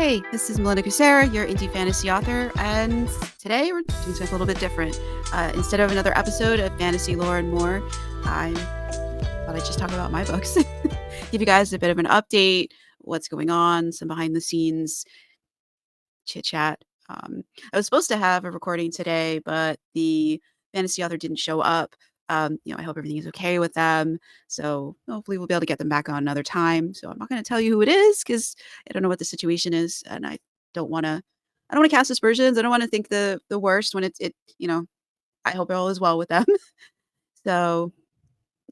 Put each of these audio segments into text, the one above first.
Hey, this is Melinda Kucsera, your indie fantasy author, and today we're doing something a little bit different. Instead of another episode of fantasy lore and more, I thought I'd just talk about my books. Give you guys a bit of an update, what's going on, some behind the scenes chit chat. I was supposed to have a recording today, but the fantasy author didn't show up. I hope everything is okay with them. So hopefully we'll be able to get them back on another time. So I'm not going to tell you who it is because I don't know what the situation is, and don't want to. I don't want to cast aspersions. I don't want to think the worst when it. I hope all is well with them. So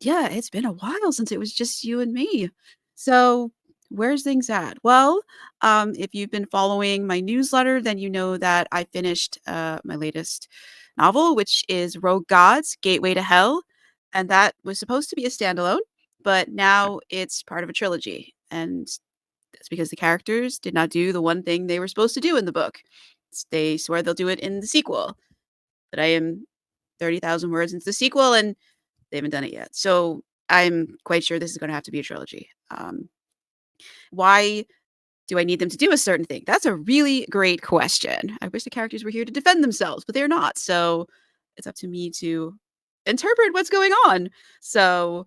yeah, it's been a while since it was just you and me. So, where's things at? Well, if you've been following my newsletter, then you know that I finished my latest novel, which is Rogue Gods Gateway to Hell. And that was supposed to be a standalone, but now it's part of a trilogy. And that's because the characters did not do the one thing they were supposed to do in the book. They swear they'll do it in the sequel. But I am 30,000 words into the sequel, and they haven't done it yet. So I'm quite sure this is going to have to be a trilogy. Why do I need them to do a certain thing? That's a really great question. I wish the characters were here to defend themselves, but they're not. So it's up to me to interpret what's going on. So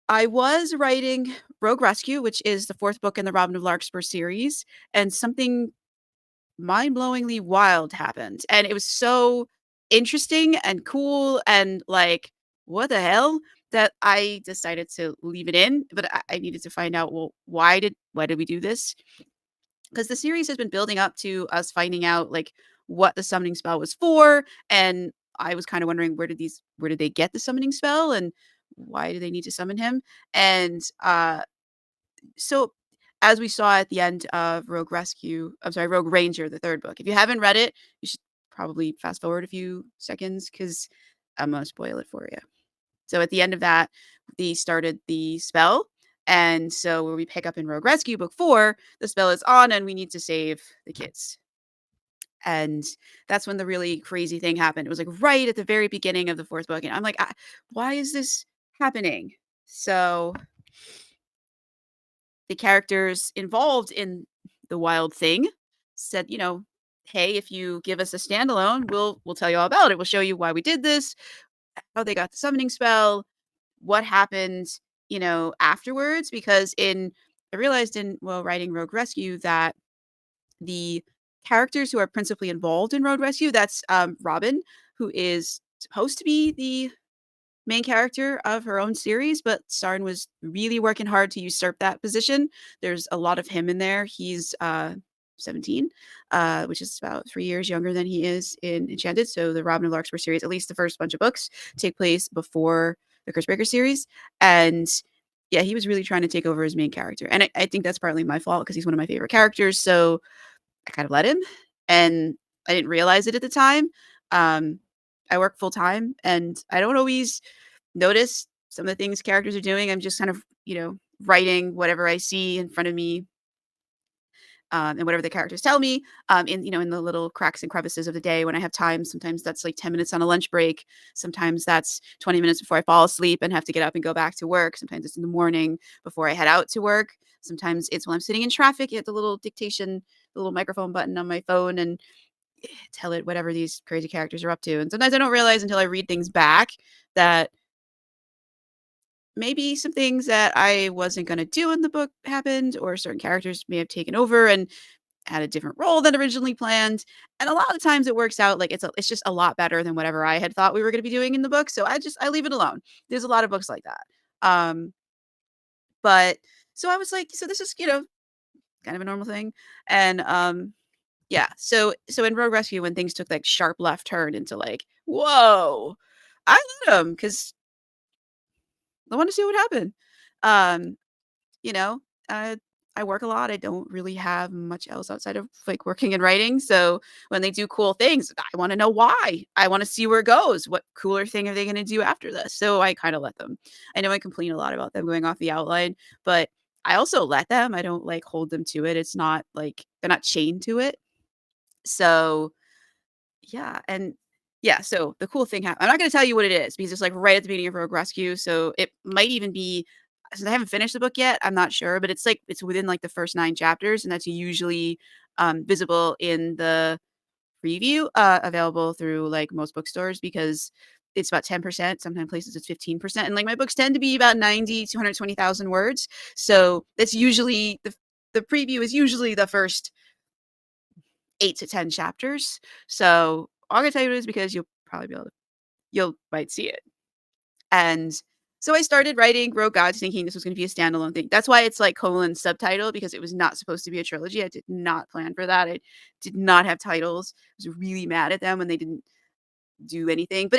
I was writing Rogue Rescue, which is the fourth book in the Robin of Larkspur series, and something mind-blowingly wild happened. And it was so interesting and cool and like, what the hell? That I decided to leave it in, but I needed to find out, well, why did we do this? Because the series has been building up to us finding out like what the summoning spell was for, and I was kind of wondering where did they get the summoning spell and why do they need to summon him? And so as we saw at the end of Rogue Ranger, the third book. If you haven't read it, you should probably fast forward a few seconds because I'm gonna spoil it for you. So at the end of that, they started the spell. And so where we pick up in Rogue Rescue book 4, the spell is on and we need to save the kids. And that's when the really crazy thing happened. It was like right at the very beginning of the fourth book. And I'm like, why is this happening? So the characters involved in the wild thing said, hey, if you give us a standalone, we'll tell you all about it. We'll show you why we did this, how they got the summoning spell, what happened, afterwards. Because I realized writing Rogue Rescue that the characters who are principally involved in Rogue Rescue, that's Robin, who is supposed to be the main character of her own series, but Sarn was really working hard to usurp that position. There's a lot of him in there. He's 17, which is about 3 years younger than he is in Enchanted. So the Robin of Larkspur series, at least the first bunch of books, take place before the Cursebreaker series. And yeah, he was really trying to take over as main character. And I think that's partly my fault because he's one of my favorite characters. So I kind of let him. And I didn't realize it at the time. I work full time and I don't always notice some of the things characters are doing. I'm just kind of, writing whatever I see in front of me, and whatever the characters tell me, in the little cracks and crevices of the day when I have time. Sometimes that's like 10 minutes on a lunch break. Sometimes that's 20 minutes before I fall asleep and have to get up and go back to work. Sometimes it's in the morning before I head out to work. Sometimes it's when I'm sitting in traffic at the little dictation, the little microphone button on my phone and tell it whatever these crazy characters are up to. And sometimes I don't realize until I read things back that maybe some things that I wasn't going to do in the book happened, or certain characters may have taken over and had a different role than originally planned. And a lot of times it works out like it's just a lot better than whatever I had thought we were going to be doing in the book. So I leave it alone. There's a lot of books like that. But so I was like, so this is, kind of a normal thing. And yeah, so in Rogue Rescue, when things took like sharp left turn into like, whoa, I let him because I want to see what happened. Um, you know, I I work a lot. I don't really have much else outside of like working and writing. So when they do cool things, I want to know why. I want to see where it goes. What cooler thing are they going to do after this? So I kind of let them. I know I complain a lot about them going off the outline, but I also let them. I don't like hold them to it. It's not like they're not chained to it. So yeah, and yeah, so the cool thing happened. I'm not gonna tell you what it is because it's, like, right at the beginning of Rogue Rescue, so it might even be since I haven't finished the book yet, I'm not sure, but it's within, like, the first 9 chapters, and that's usually, visible in the preview, available through, like, most bookstores because it's about 10%, sometimes places it's 15%, and, like, my books tend to be about 90 to 120,000 words, so that's usually the preview is usually the first 8 to 10 chapters, so all I'm gonna tell you is because you'll probably be able to you'll might see it. And so I started writing Rogue Gods thinking this was gonna be a standalone thing. That's why it's like colon subtitle because it was not supposed to be a trilogy. I did not plan for that. I did not have titles. I was really mad at them when they didn't do anything.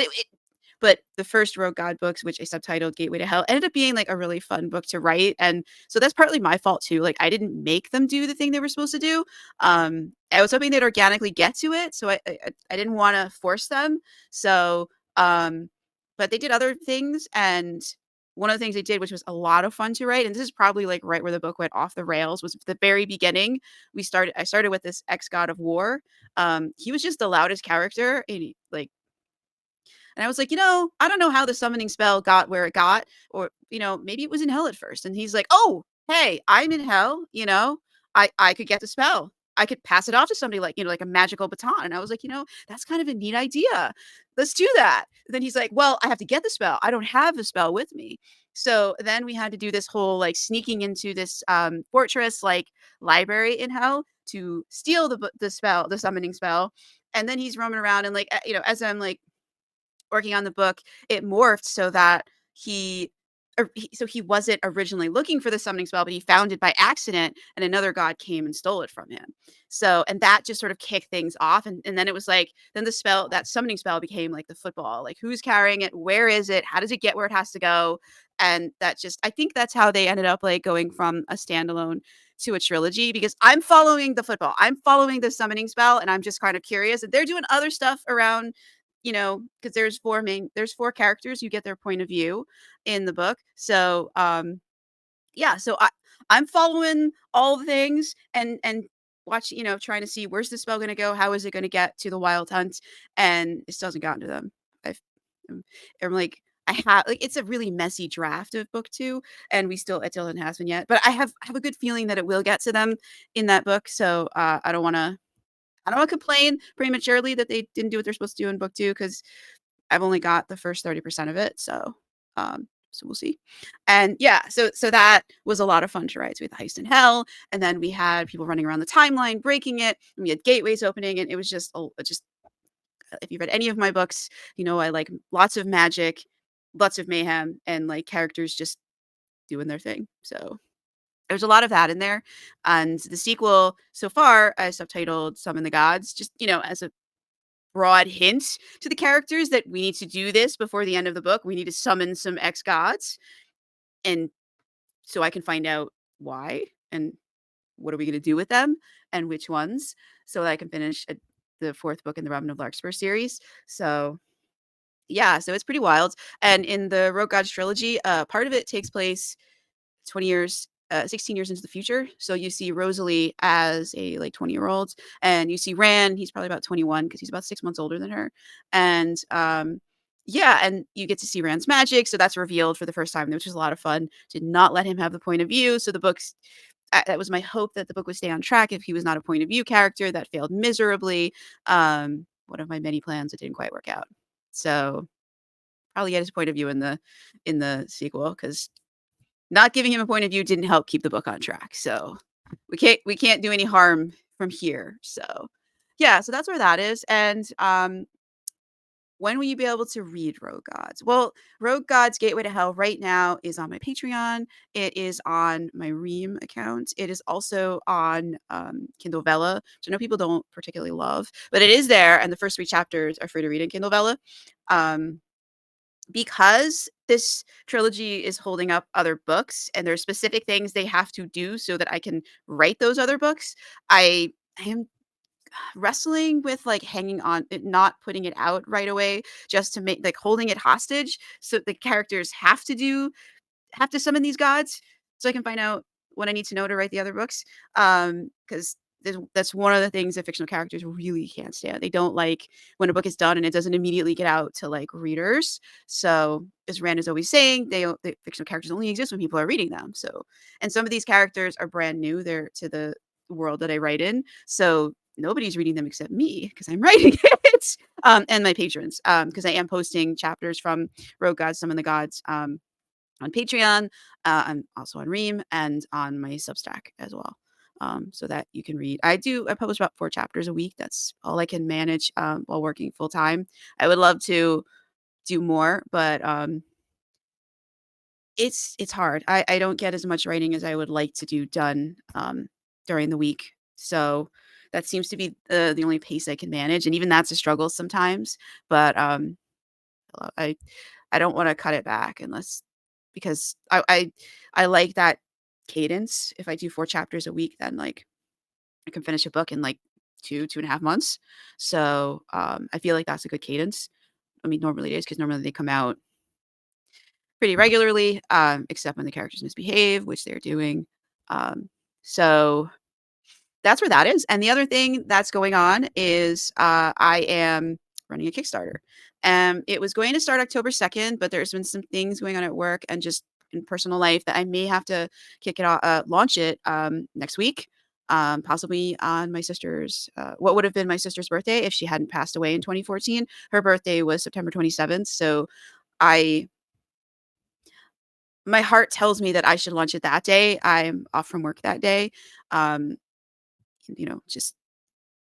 But the first Rogue God books, which I subtitled Gateway to Hell, ended up being like a really fun book to write. And so that's partly my fault too. Like I didn't make them do the thing they were supposed to do. I was hoping they'd organically get to it. So I didn't want to force them. So um but they did other things and one of the things they did, which was a lot of fun to write, and this is probably like right where the book went off the rails, was at the very beginning. I started with this ex god of war. He was just the loudest character, and and I was like, I don't know how the summoning spell got where it got, or, maybe it was in hell at first. And he's like, oh, hey, I'm in hell. I could get the spell. I could pass it off to somebody like, like a magical baton. And I was like, that's kind of a neat idea. Let's do that. And then he's like, well, I have to get the spell. I don't have the spell with me. So then we had to do this whole like sneaking into this fortress like library in hell to steal the spell, the summoning spell. And then he's roaming around and like, as I'm like working on the book, it morphed so that he wasn't originally looking for the summoning spell, but he found it by accident, and another god came and stole it from him. So, and that just sort of kicked things off, and then it was like, then that summoning spell became like the football, like who's carrying it, where is it, how does it get where it has to go, and I think that's how they ended up like going from a standalone to a trilogy because I'm following the football, I'm following the summoning spell, and I'm just kind of curious. And they're doing other stuff around because there's 4 characters, you get their point of view in the book. So, yeah, so I'm following all the things and watch, trying to see where's the spell gonna go, how is it gonna get to the wild hunt, and it still hasn't gotten to them. I've I'm I'm like, I have like, it's a really messy draft of book 2, and it still hasn't happened yet, but I have a good feeling that it will get to them in that book, so, I don't wanna complain prematurely that they didn't do what they're supposed to do in book 2 because 'cause I've only got the first 30% of it, so we'll see. And yeah, so that was a lot of fun to write. So we had the heist in hell, and then we had people running around the timeline, breaking it, and we had gateways opening, and it was just if you've read any of my books, I like lots of magic, lots of mayhem, and, like, characters just doing their thing. So there's a lot of that in there, and the sequel so far, I subtitled Summon the Gods, just, as a broad hint to the characters that we need to do this before the end of the book. We need to summon some ex-gods, and so I can find out why, and what are we gonna do with them, and which ones, so that I can finish, the 4th book in the Robin of Larkspur series. So, yeah, so it's pretty wild, and in the Rogue Gods trilogy, part of it takes place 20 years 16 years into the future. So you see Rosalie as a like 20-year-old, and you see Ran, he's probably about 21 because he's about 6 months older than her. And yeah, and you get to see Rand's magic, so that's revealed for the first time, which was a lot of fun. Did not let him have the point of view, so the books that was my hope that the book would stay on track if he was not a point of view character. That failed miserably. One of my many plans that didn't quite work out. So probably get his point of view in the sequel because not giving him a point of view didn't help keep the book on track, so we can't do any harm from here, so yeah, so that's where that is, and, when will you be able to read Rogue Gods? Well, Rogue Gods Gateway to Hell right now is on my Patreon, it is on my Ream account, it is also on, Kindle Vella, which I know people don't particularly love, but it is there, and the first 3 chapters are free to read in Kindle Vella. um because this trilogy is holding up other books and there's specific things they have to do so that I can write those other books, I am wrestling with like hanging on it, not putting it out right away, just to make like holding it hostage so the characters have to summon these gods so I can find out what I need to know to write the other books. Because That's one of the things that fictional characters really can't stand. They don't like when a book is done and it doesn't immediately get out to, like, readers. So, as Rand is always saying, the fictional characters only exist when people are reading them. So, and some of these characters are brand new. They're to the world that I write in. So, nobody's reading them except me because I'm writing it, and my patrons, because I am posting chapters from Rogue Gods, Summon the Gods, on Patreon, I'm also on Ream and on my Substack as well. So that you can read. I publish about 4 chapters a week. That's all I can manage while working full time. I would love to do more, but it's hard. I don't get as much writing as I would like to do done during the week. So that seems to be the only pace I can manage, and even that's a struggle sometimes. But I I don't wanna cut it back unless because I like that cadence. If I do 4 chapters a week, then, like, I can finish a book in, like, 2.5 months. So, I feel like that's a good cadence. I mean, normally it is because normally they come out pretty regularly, except when the characters misbehave, which they're doing. So that's where that is. And the other thing that's going on is, I am running a Kickstarter. It was going to start October 2nd, but there's been some things going on at work and just in personal life that I may have to kick it off, launch it next week, possibly on my sister's, what would have been my sister's birthday if she hadn't passed away in 2014. Her birthday was September 27th. So I, my heart tells me that I should launch it that day. I'm off from work that day. Um, just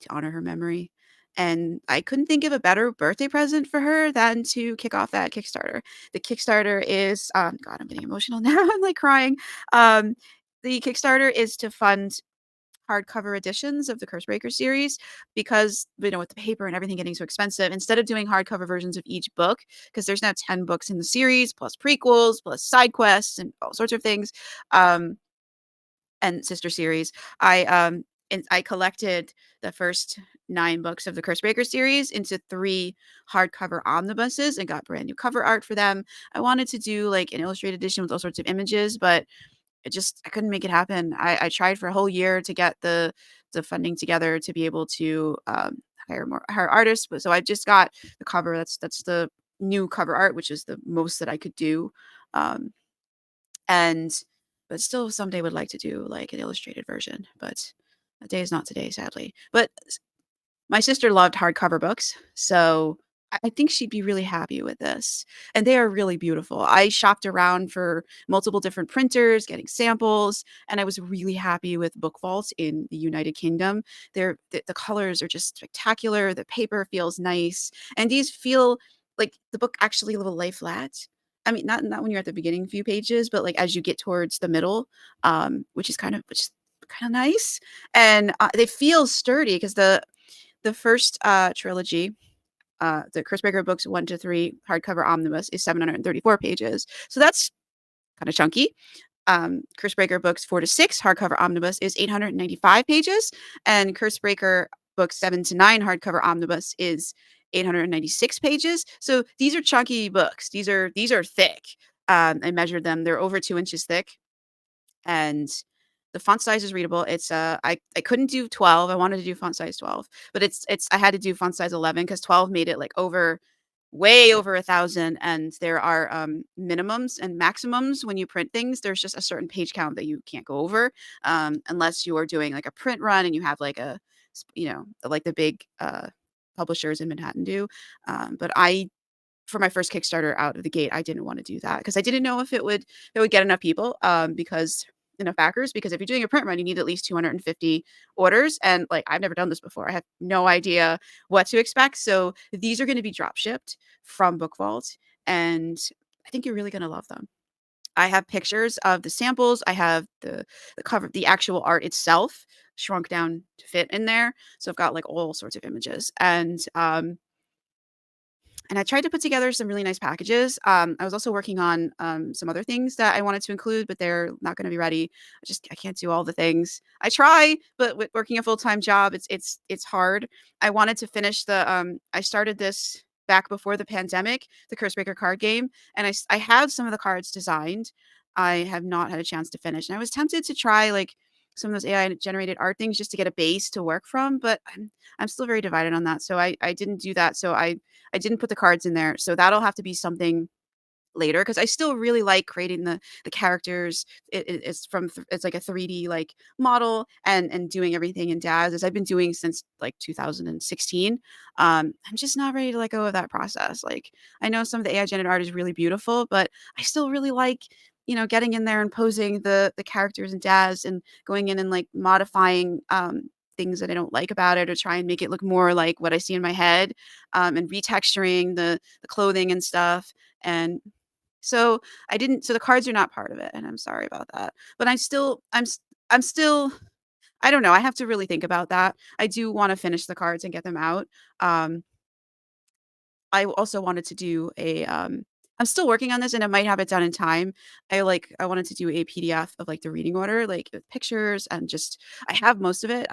to honor her memory. And I couldn't think of a better birthday present for her than to kick off that Kickstarter. The Kickstarter is, God, I'm getting emotional now. I'm like crying. Um, the Kickstarter is to fund hardcover editions of the Cursebreaker series because, with the paper and everything getting so expensive, instead of doing hardcover versions of each book, because there's now 10 books in the series, plus prequels, plus side quests, and all sorts of things. Um, and sister series. I collected the first 9 books of the Cursebreaker series into 3 hardcover omnibuses and got brand new cover art for them. I wanted to do like an illustrated edition with all sorts of images, but I couldn't make it happen. I tried for a whole year to get the funding together to be able to hire artists, but so I just got the cover. That's the new cover art, which is the most that I could do. Um, and but still someday would like to do, like, an illustrated version, but that day is not today, sadly. But my sister loved hardcover books, so I think she'd be really happy with this, and they are really beautiful. I shopped around for multiple different printers, getting samples, and I was really happy with Book Vault in the United Kingdom. The colors are just spectacular, the paper feels nice, and these feel like the book actually will lay flat. I mean, not when you're at the beginning few pages, but, like, as you get towards the middle, which is kinda nice, and, they feel sturdy because the first, trilogy, the Cursebreaker books 1 to 3 hardcover omnibus is 734 pages. So that's kinda chunky. Cursebreaker books 4 to 6 hardcover omnibus is 895 pages, and Cursebreaker books 7 to 9 hardcover omnibus is 896 pages. So these are chunky books. These are thick. I measured them. They're over 2 inches thick, and the font size is readable. I couldn't do 12. I wanted to do font size 12, but it's I had to do font size 11 because 12 made it like way over 1,000. And there are minimums and maximums when you print things. There's just a certain page count that you can't go over unless you are doing like a print run and you have like like the big publishers in Manhattan do. But I for my first Kickstarter out of the gate, I didn't wanna do that because I didn't know if it would get enough people, because enough backers, because if you're doing a print run, you need at least 250 orders, and, like, I've never done this before. I have no idea what to expect, so these are gonna be drop shipped from Book Vault, and I think you're really gonna love them. I have pictures of the samples. I have the cover, the actual art itself shrunk down to fit in there, so I've got, like, all sorts of images, and I tried to put together some really nice packages. I was also working on some other things that I wanted to include, but they're not going to be ready. I can't do all the things. I try, but with working a full-time job, it's hard. I wanted to finish I started this back before the pandemic, the Cursebreaker card game, and I have some of the cards designed. I have not had a chance to finish, and I was tempted to try like some of those AI generated art things just to get a base to work from, but I'm still very divided on that. So I didn't do that. So I didn't put the cards in there. So that'll have to be something later because I still really like creating the characters. It's like a 3D like model and doing everything in DAZ as I've been doing since like 2016. I'm just not ready to let go of that process. Like I know some of the AI generated art is really beautiful, but I still really like getting in there and posing the characters in DAZ and going in and like modifying things that I don't like about it or try and make it look more like what I see in my head, and retexturing the clothing and stuff. And so I didn't so the cards are not part of it, and I'm sorry about that. But I'm still I don't know, I have to really think about that. I do wanna finish the cards and get them out. Um, I also wanted to do I'm still working on this and I might have it done in time. I wanted to do a PDF of, like, the reading order, like, with pictures and just I have most of it.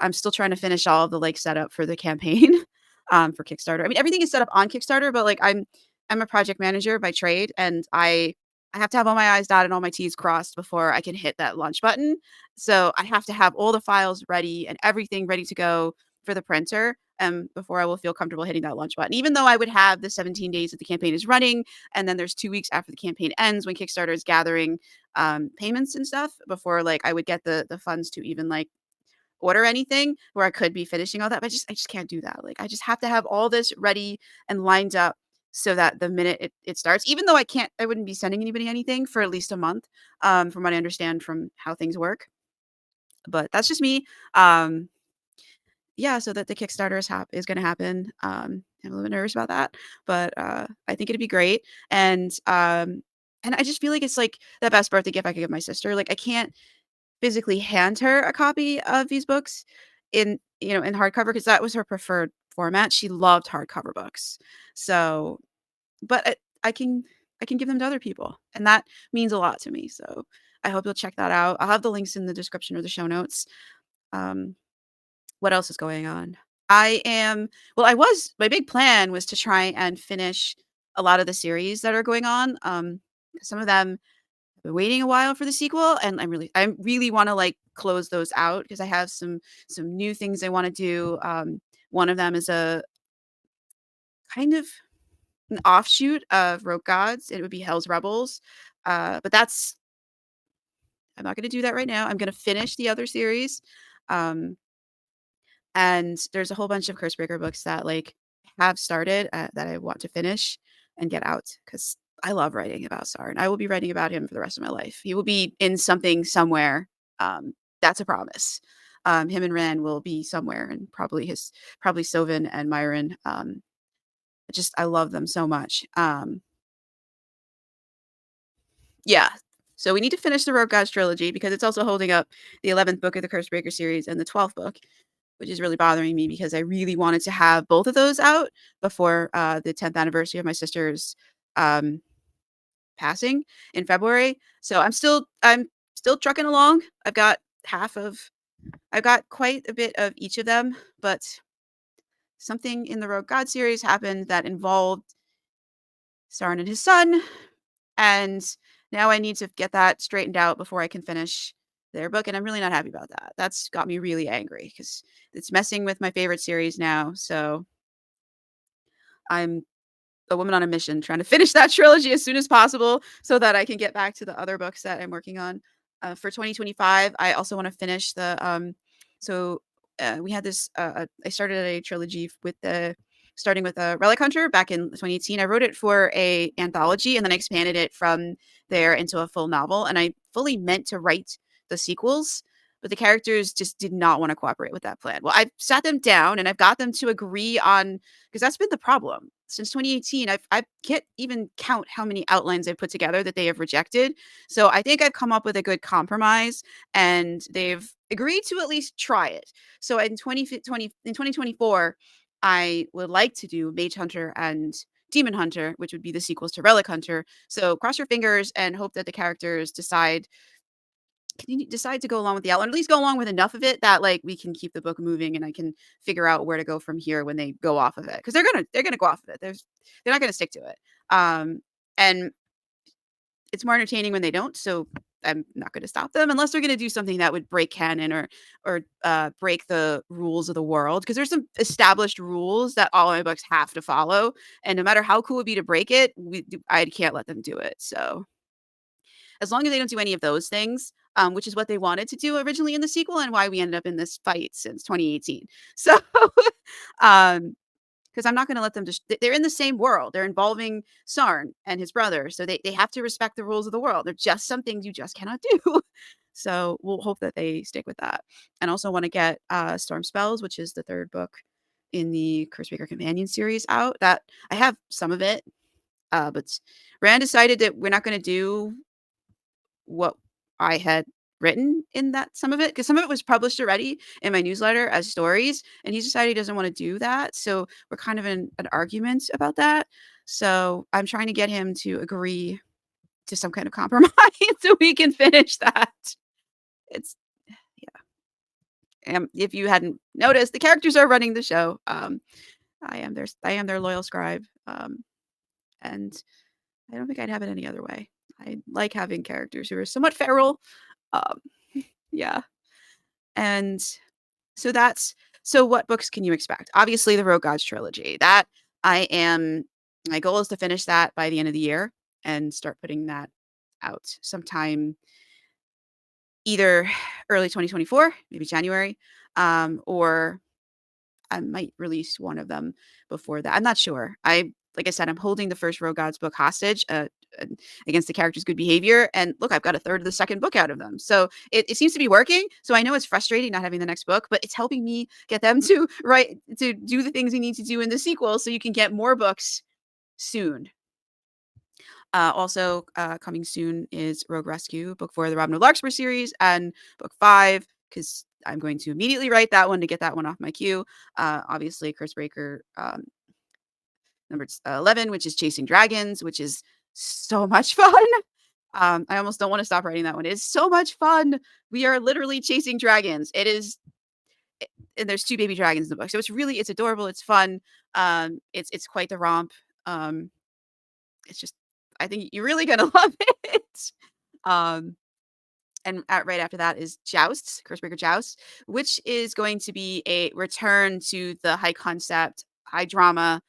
I'm still trying to finish all of the, like, setup for the campaign, for Kickstarter. I mean, everything is set up on Kickstarter, but, like, I'm a project manager by trade, and I have to have all my I's dotted and all my T's crossed before I can hit that launch button. So, I have to have all the files ready and everything ready to go for the printer, before I will feel comfortable hitting that launch button. Even though I would have the 17 days that the campaign is running, and then there's 2 weeks after the campaign ends when Kickstarter is gathering, payments and stuff before, like, I would get the funds to even, like, order anything where I could be finishing all that, but I just can't do that. Like, I just have to have all this ready and lined up so that the minute it starts, even though I wouldn't be sending anybody anything for at least a month, from what I understand from how things work, but that's just me. Um yeah, so that the Kickstarter is gonna happen. I'm a little bit nervous about that, but, I think it'd be great, and I just feel like it's, like, the best birthday gift I could give my sister. Like, I can't physically hand her a copy of these books in hardcover because that was her preferred format. She loved hardcover books. So but I can give them to other people, and that means a lot to me, so I hope you'll check that out. I'll have the links in the description or the show notes. Um what else is going on? I am well, I was my big plan was to try and finish a lot of the series that are going on. Some of them I've been waiting a while for the sequel, and I really wanna, like, close those out because I have some new things I wanna do. One of them is a kind of an offshoot of Rogue Gods. It would be Hell's Rebels, but that's I'm not gonna do that right now. I'm gonna finish the other series. Um And there's a whole bunch of Cursebreaker books that, like, have started, that I want to finish and get out because I love writing about Sarn. I will be writing about him for the rest of my life. He will be in something somewhere, that's a promise. Him and Ran will be somewhere and probably Sovin and Myron. I love them so much. Yeah. So we need to finish the Rogue Gods trilogy because it's also holding up the 11th book of the Cursebreaker series and the 12th book, which is really bothering me because I really wanted to have both of those out before, the 10th anniversary of my sister's, um, passing in February. So I'm still trucking along. I've got quite a bit of each of them, but something in the Rogue God series happened that involved Sarn and his son, and now I need to get that straightened out before I can finish their book, and I'm really not happy about that. That's got me really angry because it's messing with my favorite series now, so I'm a woman on a mission trying to finish that trilogy as soon as possible so that I can get back to the other books that I'm working on. For 2025, I also wanna finish so, we had I started a trilogy starting with, Relic Hunter back in 2018. I wrote it for a anthology, and then I expanded it from there into a full novel, and I fully meant to write the sequels, but the characters just did not wanna cooperate with that plan. Well, I've sat them down, and I've got them to agree on because that's been the problem. Since 2018, I can't even count how many outlines I've put together that they have rejected. So I think I've come up with a good compromise, and they've agreed to at least try it. So in 2024, I would like to do Mage Hunter and Demon Hunter, which would be the sequels to Relic Hunter. So cross your fingers and hope that the characters decide to go along with the outline, at least go along with enough of it that, like, we can keep the book moving and I can figure out where to go from here when they go off of it. Because they're gonna go off of it. They're not gonna stick to it. And it's more entertaining when they don't, so I'm not gonna stop them unless they're gonna do something that would break canon or break the rules of the world. Because there's some established rules that all my books have to follow, and no matter how cool it would be to break it, I can't let them do it, so as long as they don't do any of those things, which is what they wanted to do originally in the sequel and why we ended up in this fight since 2018. So, um, because I'm not gonna let them just they're in the same world. They're involving Sarn and his brother, so they have to respect the rules of the world. There's just some things you just cannot do. So, we'll hope that they stick with that. And also wanna get, Storm Spells, which is the 3rd book in the Cursebreaker Companion series out. That I have some of it, but Rand decided that we're not gonna do what I had written in that some of it, because some of it was published already in my newsletter as stories, and he decided he doesn't wanna do that, so we're kind of in an argument about that. So, I'm trying to get him to agree to some kind of compromise so we can finish that. It's if you hadn't noticed, the characters are running the show. I am their loyal scribe, and I don't think I'd have it any other way. I like having characters who are somewhat feral. Um, yeah, and so that's so what books can you expect? Obviously, the Rogue Gods trilogy. That I am my goal is to finish that by the end of the year and start putting that out sometime either early 2024, maybe January, or I might release one of them before that. I'm not sure. Like I said, I'm holding the first Rogue Gods book hostage uh, against the character's good behavior. And look, I've got a third of the second book out of them. So it seems to be working. So I know it's frustrating not having the next book, but it's helping me get them to write to do the things we need to do in the sequel so you can get more books soon. Also, coming soon is Rogue Rescue, book 4 of the Robin of Larkspur series, and book 5, because I'm going to immediately write that one to get that one off my queue. Obviously, Cursebreaker number 11, which is Chasing Dragons, which is so much fun. I almost don't want to stop writing that one. It's so much fun. We are literally chasing dragons. It is, and there's 2 baby dragons in the book, so it's adorable. It's fun. It's quite the romp. Um, it's just, I think you're really gonna love it. Um, and right after that is Jousts, Cursebreaker Jousts, which is going to be a return to the high concept, high drama,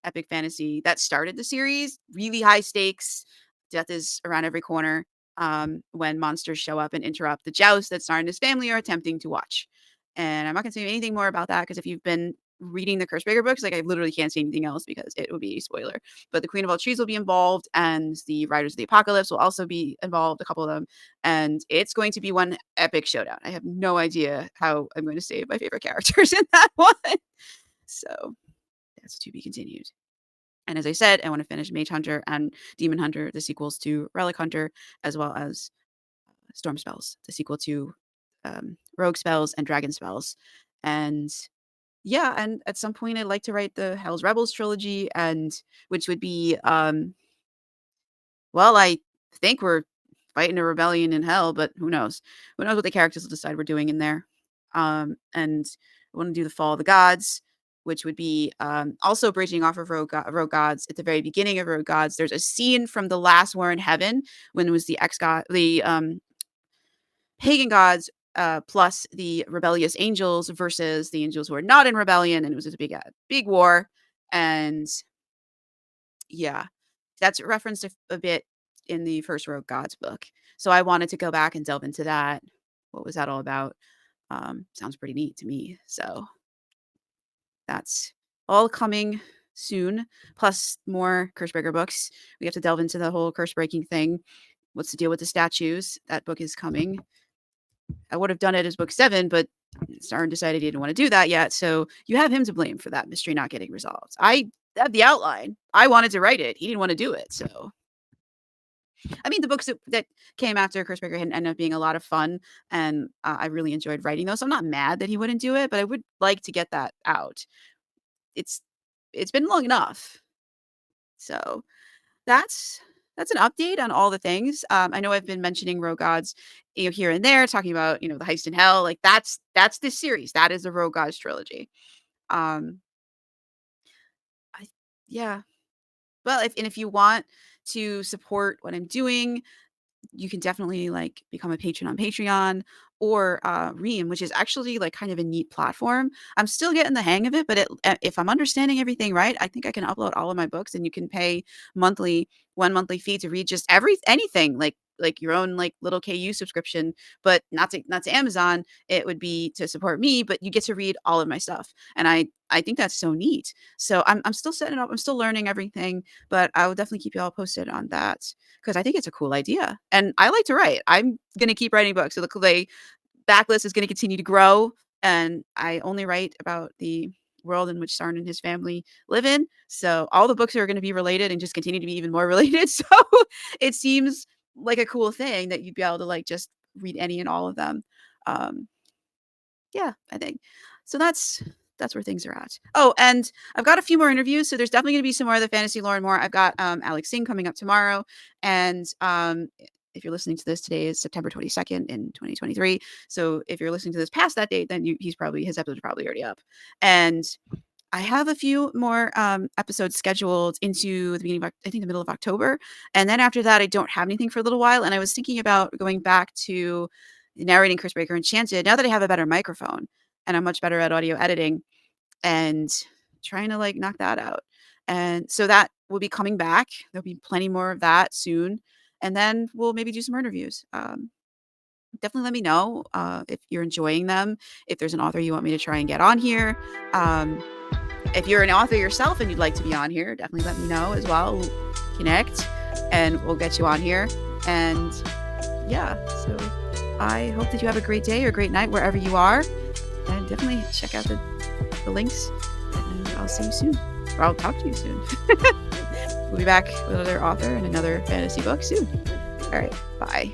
epic fantasy that started the series. Really high stakes. Death is around every corner. When monsters show up and interrupt the joust that Sarn and his family are attempting to watch. And I'm not going to say anything more about that because if you've been reading the Cursebreaker books, like I literally can't say anything else because it would be a spoiler. But the Queen of All Trees will be involved, and the Riders of the Apocalypse will also be involved, a couple of them, and it's going to be one epic showdown. I have no idea how I'm going to save my favorite characters in that one. So that's to be continued. And as I said, I want to finish Mage Hunter and Demon Hunter, the sequels to Relic Hunter, as well as Storm Spells, the sequel to Rogue Spells and Dragon Spells. And yeah, and at some point I'd like to write the Hell's Rebels trilogy, and which would be well, I think we're fighting a rebellion in hell, but who knows? Who knows what the characters will decide we're doing in there? And I want to do the Fall of the Gods, which would be also bridging off of Rogue Gods. At the very beginning of Rogue Gods, there's a scene from the Last War in Heaven when it was the pagan gods plus the rebellious angels versus the angels who are not in rebellion, and it was just a big war. And yeah, that's referenced a bit in the first Rogue Gods book. So I wanted to go back and delve into that. What was that all about? Sounds pretty neat to me. So that's all coming soon, plus more Cursebreaker books. We have to delve into the whole curse breaking thing. What's the deal with the statues? That book is coming. I would have done it as book 7, but Sarn decided he didn't want to do that yet. So you have him to blame for that mystery not getting resolved. I have the outline. I wanted to write it. He didn't want to do it. So, I mean, the books that came after Cursebreaker ended up being a lot of fun, and I really enjoyed writing those. So I'm not mad that he wouldn't do it, but I would like to get that out. It's it's been long enough. So that's that's an update on all the things. I know I've been mentioning Rogue Gods, here and there, talking about the heist in hell. Like that's this series. That is the Rogue Gods trilogy. Um, I yeah. Well, if you want to support what I'm doing, you can definitely like become a patron on Patreon or Ream, which is actually like kind of a neat platform. I'm still getting the hang of it, but if I'm understanding everything right, I think I can upload all of my books, and you can pay monthly, one monthly fee to read just anything like your own like little KU subscription, but not to Amazon. It would be to support me, but you get to read all of my stuff, and I think that's so neat. So I'm still setting it up. I'm still learning everything, but I will definitely keep you all posted on that because I think it's a cool idea. And I like to write. I'm going to keep writing books. So the backlist is going to continue to grow. And I only write about the world in which Sarn and his family live in. So all the books are going to be related and just continue to be even more related. So it seems like a cool thing that you'd be able to like just read any and all of them. Um, yeah, I think. So that's where things are at. Oh, and I've got a few more interviews, so there's definitely gonna be some more of the fantasy lore and more. I've got Alex Singh coming up tomorrow, and if you're listening to this, today is September 22nd in 2023. So if you're listening to this past that date, then his episode is probably already up. And I have a few more episodes scheduled into the beginning of, I think, the middle of October, and then after that, I don't have anything for a little while. And I was thinking about going back to narrating Chris Breaker Enchanted now that I have a better microphone and I'm much better at audio editing, and trying to like knock that out. And so that will be coming back. There'll be plenty more of that soon, and then we'll maybe do some more interviews. Definitely let me know if you're enjoying them. If there's an author you want me to try and get on here. Um, if you're an author yourself and you'd like to be on here, definitely let me know as well. We'll connect and we'll get you on here. And yeah, so I hope that you have a great day or great night wherever you are. And definitely check out the links. And I'll see you soon. Or I'll talk to you soon. We'll be back with another author and another fantasy book soon. All right, bye.